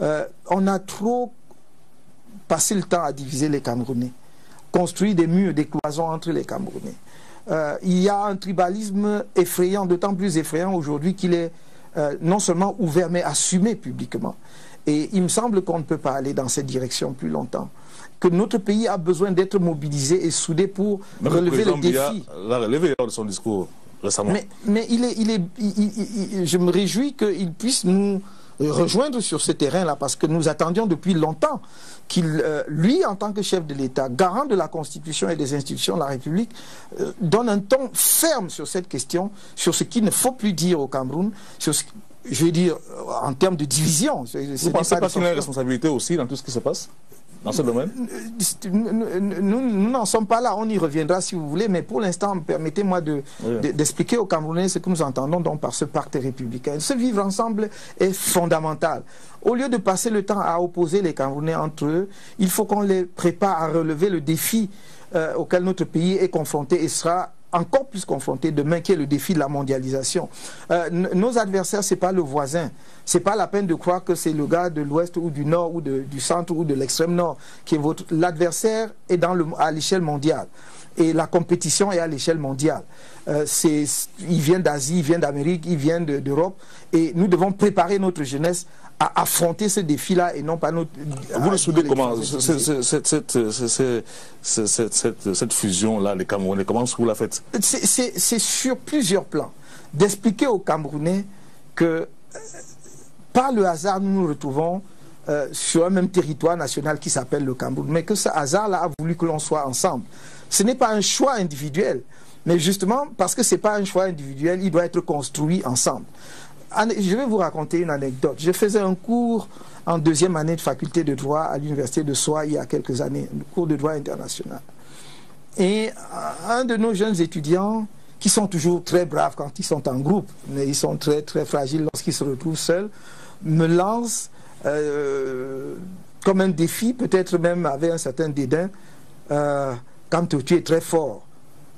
On a trop passé le temps à diviser les Camerounais, construire des murs, des cloisons entre les Camerounais. Il y a un tribalisme effrayant, d'autant plus effrayant aujourd'hui qu'il est non seulement ouvert, mais assumé publiquement. Et il me semble qu'on ne peut pas aller dans cette direction plus longtemps. Que notre pays a besoin d'être mobilisé et soudé pour relever le défi. L'a relevé lors de son discours récemment. Mais je me réjouis qu'il puisse nous rejoindre sur ce terrain-là, parce que nous attendions depuis longtemps qu'il, lui, en tant que chef de l'État, garant de la Constitution et des institutions de la République, donne un ton ferme sur cette question, sur ce qu'il ne faut plus dire au Cameroun, sur ce, je veux dire, en termes de division. Vous pensez pas qu'il a une responsabilité aussi dans tout ce qui se passe dans ce domaine? Nous n'en sommes pas là, on y reviendra si vous voulez, mais pour l'instant, permettez-moi d'expliquer aux Camerounais ce que nous entendons donc par ce pacte républicain. Ce vivre ensemble est fondamental. Au lieu de passer le temps à opposer les Camerounais entre eux, il faut qu'on les prépare à relever le défi auquel notre pays est confronté et sera encore plus confronté demain, qui est le défi de la mondialisation. Nos adversaires, ce n'est pas le voisin. Ce n'est pas la peine de croire que c'est le gars de l'ouest ou du nord ou du centre ou de l'extrême nord qui est votre... L'adversaire est à l'échelle mondiale. Et la compétition est à l'échelle mondiale. Il vient d'Asie, il vient d'Amérique, il vient d'Europe. Et nous devons préparer notre jeunesse à affronter ce défi-là et non pas notre... Vous le soudez comment cette fusion-là, les Camerounais, comment vous la faites? C'est sur plusieurs plans. D'expliquer aux Camerounais que par le hasard, nous nous retrouvons sur un même territoire national qui s'appelle le Cameroun, mais que ce hasard-là a voulu que l'on soit ensemble. Ce n'est pas un choix individuel, mais justement parce que ce n'est pas un choix individuel, il doit être construit ensemble. Je vais vous raconter une anecdote. Je faisais un cours en 2e année de faculté de droit à l'université de Soie il y a quelques années, un cours de droit international. Et un de nos jeunes étudiants, qui sont toujours très braves quand ils sont en groupe, mais ils sont très très fragiles lorsqu'ils se retrouvent seuls, me lance comme un défi, peut-être même avec un certain dédain, quand tu es très fort,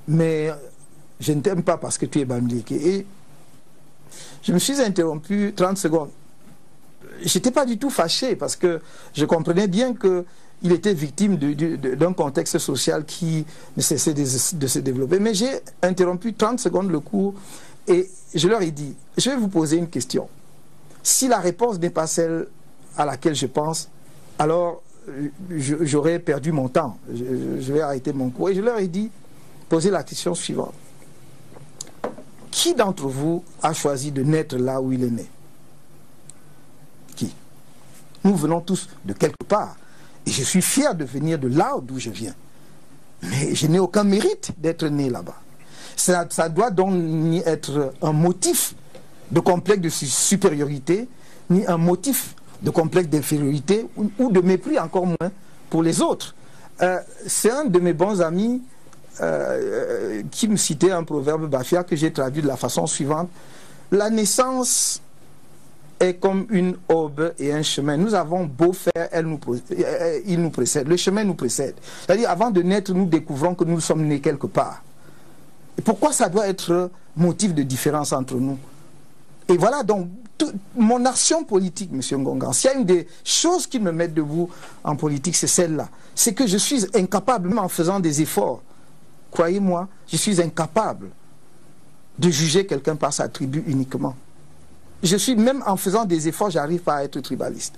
mais je ne t'aime pas parce que tu es bamileke. Et je me suis interrompu 30 secondes. Je n'étais pas du tout fâché parce que je comprenais bien qu'il était victime d'un contexte social qui ne cessait de se développer. Mais j'ai interrompu 30 secondes le cours et je leur ai dit, je vais vous poser une question. Si la réponse n'est pas celle à laquelle je pense, alors j'aurais perdu mon temps. Je vais arrêter mon cours. Et je leur ai dit, posez la question suivante. Qui d'entre vous a choisi de naître là où il est né? Qui? Nous venons tous de quelque part. Et je suis fier de venir de là d'où je viens. Mais je n'ai aucun mérite d'être né là-bas. Ça doit donc ni être un motif de complexe de supériorité, ni un motif de complexe d'infériorité ou de mépris encore moins pour les autres. C'est un de mes bons amis qui me citait un proverbe bafia que j'ai traduit de la façon suivante. La naissance est comme une aube et un chemin. Nous avons beau faire, il nous précède. Le chemin nous précède. C'est-à-dire, avant de naître, nous découvrons que nous sommes nés quelque part. Et pourquoi ça doit être motif de différence entre nous? Et voilà donc mon action politique, M. Ngongan. S'il y a une des choses qui me mettent debout en politique, c'est celle-là. C'est que je suis incapable, même en faisant des efforts, croyez-moi, je suis incapable de juger quelqu'un par sa tribu uniquement. Je suis, même en faisant des efforts, j'arrive pas à être tribaliste.